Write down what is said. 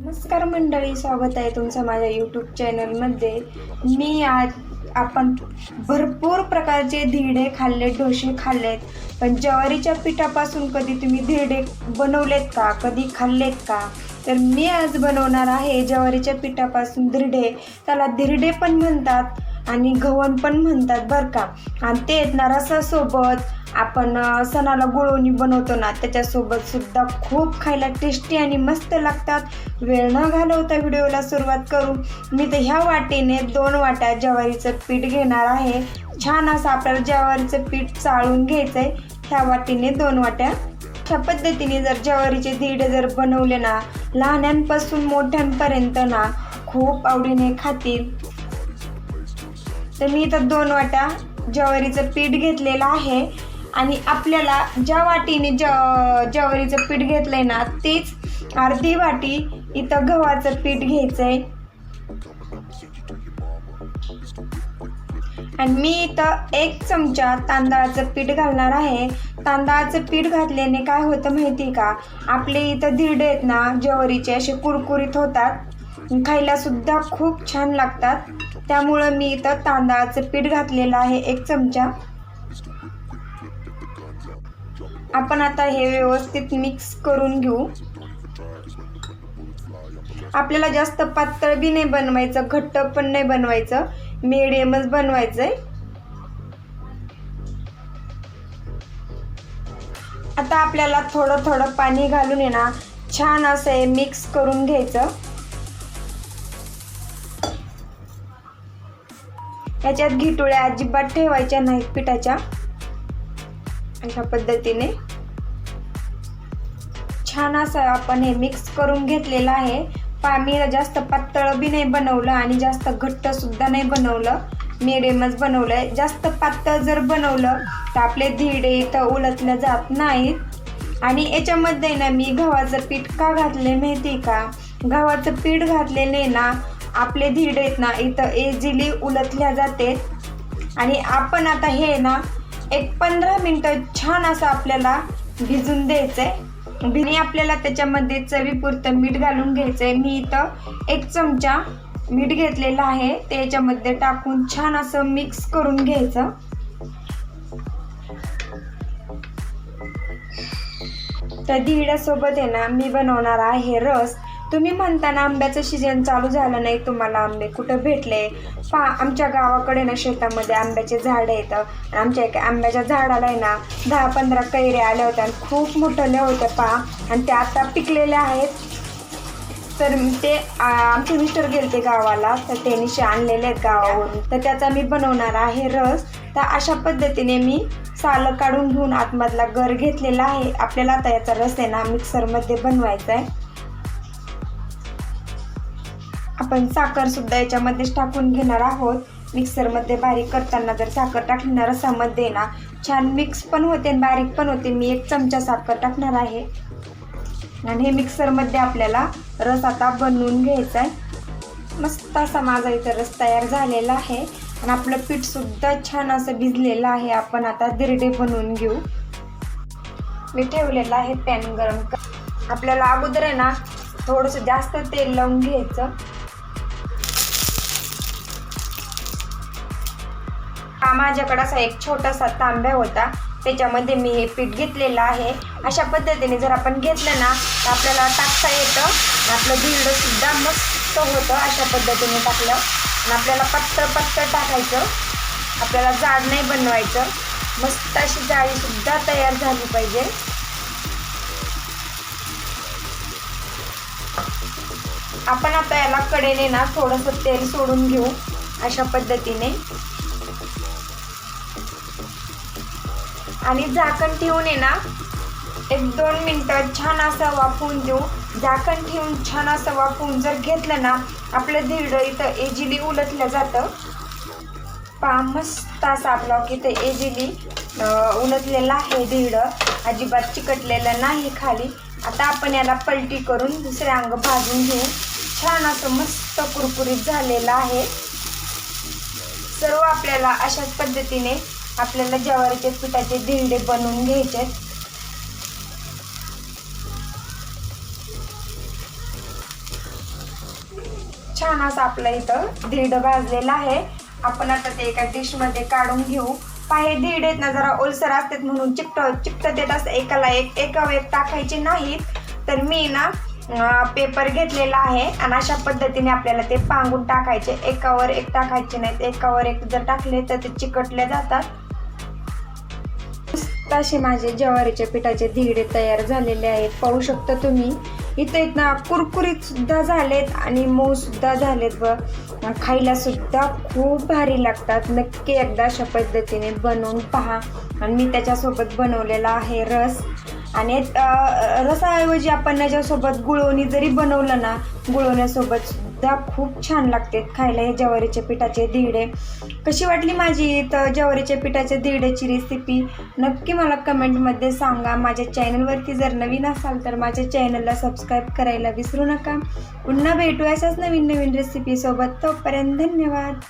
नमस्कार मंडळी, स्वागत आहे तुमचं माझ्या यूट्यूब चॅनलमध्ये। मी आज आपण भरपूर प्रकारचे धिरडे खाल्ले, डोसे खाल्लेत, पण ज्वारीच्या पिठापासून कधी तुम्ही धिरडे बनवलेत का, कधी खाल्लेत का? तर मी आज बनवणार आहे ज्वारीच्या पिठापासून धिरडे। त्याला धिरडे पण म्हणतात आणि घवण पण म्हणतात बरं का। आणि ते ना रसासोबत आपण सणाला गुळवणी बनवतो ना, त्याच्यासोबत सुद्धा खूप खायला टेस्टी आणि मस्त लागतात। वेळ न घालवता व्हिडिओला सुरुवात करू। मी तर ह्या वाटीने 2 वाट्या ज्वारीचं पीठ घेणार आहे। छान असं आपल्याला ज्वारीचं पीठ चाळून घ्यायचं आहे। ह्या वाटीने 2 वाट्या। ह्या पद्धतीने जर ज्वारीचे धिरडे जर बनवले ना, लहानांपासून मोठ्यांपर्यंत ना खूप आवडीने खातील। तर मी इथं 2 वाट्या ज्वारीचं पीठ घेतलेलं आहे आणि आपल्याला ज्या वाटीने ज्वारीचं पीठ घेतलंय ना, तीच अर्धी वाटी इथं गव्हाचं पीठ घ्यायचंय। आणि मी इथं 1 चमचा तांदळाचं पीठ घालणार आहे। तांदळाचं पीठ घातल्याने काय होतं माहिती का, आपले इथं धिरडे आहेत ना ज्वारीचे असे कुरकुरीत होतात, खायला सुद्धा खूप छान लागतात। त्यामुळं मी इथं तांदळाचं पीठ घातलेलं आहे 1 चमचा। आपण आता हे व्यवस्थित मिक्स करून घेऊ। आपल्याला जास्त पातळ बी नाही बनवायचं, घट्ट पण नाही बनवायचं, मीडियमच बनवायचंय। आता आपल्याला थोडं थोडं पाणी घालून आहे ना छान असं हे मिक्स करून घ्यायचं। याच्यात घिटुळ्या अजिबात ठेवायच्या नाहीत पिठाच्या। अशा पद्धतीने छान असं आपण हे मिक्स करून घेतलेलं आहे। मी जास्त पातळ बी नाही बनवलं आणि जास्त घट्ट सुद्धा नाही बनवलं, मिडियमच बनवलंय। जास्त पातळ जर बनवलं तर आपले धिरडे इथं उलटले जात नाहीत। आणि याच्यामध्ये ना मी गव्हाचं पीठ का घातले माहिती का, गव्हाचं पीठ घातलेले ना आपले धिरडे आहेत ना इथं इझिली उलटल्या जाते। आणि आपण आता हे ना 15 मिनिटं छान असं आपल्याला भिजून द्यायचंय। आणि आपल्याला त्याच्यामध्ये चवीपुरतं मीठ घालून घ्यायचंय। मी इथं 1 चमचा मीठ घेतलेलं आहे, ते याच्यामध्ये टाकून छान असं मिक्स करून घ्यायचं। तर धिरड्यासोबत आहे ना मी बनवणार आहे रस। तुम्ही म्हणता ना आंब्याचं सीजन चालू झालं नाही, तुम्हाला आंबे कुठं भेटले? आमच्या गावाकडे ना शेतामध्ये आंब्याचे झाड आहेत। आमच्या एका आंब्याच्या झाडाला आहे ना 10-15 कैऱ्या आल्या होत्या आणि खूप मोठ्या होत्या आणि त्या आता पिकलेल्या आहेत। तर ते आमचे मिस्टर गेलते गावाला, तर त्यांनी आणलेले आहेत गावावरून, तर त्याचा मी बनवणार आहे रस। तर अशा पद्धतीने मी सालं काढून घेऊन आतमधला गर घेतलेला आहे। आपल्याला आता याचा रस आहे ना मिक्सरमध्ये बनवायचा आहे। आपण साखर सुद्धा याच्यामध्येच टाकून घेणार आहोत। मिक्सरमध्ये बारीक करताना जर साखर टाकली ना रसामध्ये ना छान मिक्स पण होते आणि बारीक पण होते। मी 1 चमचा साखर टाकणार आहे आणि हे मिक्सरमध्ये आपल्याला रस आता बनवून घ्यायचा आहे। मस्त असा माझा इथं रस तयार झालेला आहे आणि आपलं पीठ सुद्धा छान असं भिजलेलं आहे। आपण आता धिरडे बनवून घेऊ। मी ठेवलेलं आहे पॅन गरम आपल्याला अगोदर आहे ना थोडंसं जास्त तेल लावून घ्यायचं। माझ्याकडे असा एक छोटासा तांब्या होता, त्याच्यामध्ये मी हे पीठ घेतलेलं आहे। अशा पद्धतीने जर आपण घेतलं ना तर आपल्याला टाकता येतं, आपलं धिरडं सुद्धा मस्त होतं। अशा पद्धतीने टाकलं आणि आपल्याला पातळ टाकायचं, आपल्याला जाड नाही बनवायचं। मस्त अशी जाळी सुद्धा तयार झाली पाहिजे। आपण आता याला कडेने ना थोडंसं तेल सोडून घेऊ अशा पद्धतीने आणि झाकण ठेवून आहे ना 1-2 मिनिटं छान असं वाफवून देऊ। झाकण ठेवून छान असं वाफवून जर घेतलं ना आपलं धिरडं इथं इझिली उलटलं जातं। मस्त असं आपलं इथं इझिली उलटलेलं आहे धिरडं, अजिबात चिकटलेलं नाही खाली। आता आपण याला पलटी करून दुसरे अंग भाजून घेऊ। छान असं मस्त कुरकुरीत झालेलं आहे। सर्व आपल्याला अशाच पद्धतीने आपल्याला ज्वारीच्या पिठाचे धिरडे बनवून घ्यायचे। छान असं आपलं इथं धिरडं भाजलेलं आहे. आपण आता ते एका डिशमध्ये काढून घेऊ. पाहे धिरडे आहेत ना जरा ओलसर असतात म्हणून चिपटत येत असं एकावर एक टाकायचे नाहीत. तर मी ना पेपर घेतलेला आहे आणि अशा पद्धतीने आपल्याला ते पांगून टाकायचे. एकावर एक टाकायचे नाहीत. एकावर एक जर टाकले तर ते चिकटले जातात. तसे माझे ज्वारीच्या पिठाचे धिरडे तयार झालेले आहेत. पाहू शकता तुम्ही. इथं कुरकुरीत सुद्धा झालेत आणि मऊ सुद्धा झालेत व खायला सुद्धा खूप भारी लागतात. नक्की एकदा अशा पद्धतीने बनवून पहा. आणि मी त्याच्यासोबत बनवलेला आहे रस. आणि रसाऐवजी आपण याच्यासोबत गुळवणी जरी बनवलं ना, गुळवण्यासोबत सुद्धा खूप छान लागते खायला हे ज्वारीच्या पिठाचे धिरडे. कशी वाटली माझी तर ज्वारीच्या पिठाच्या धिरड्याची रेसिपी नक्की मला कमेंटमध्ये सांगा. माझ्या चॅनलवरती जर नवीन असाल तर माझ्या चॅनलला सबस्क्राईब करायला विसरू नका. पुन्हा भेटू अशाच नवीन रेसिपीसोबत. तोपर्यंत धन्यवाद.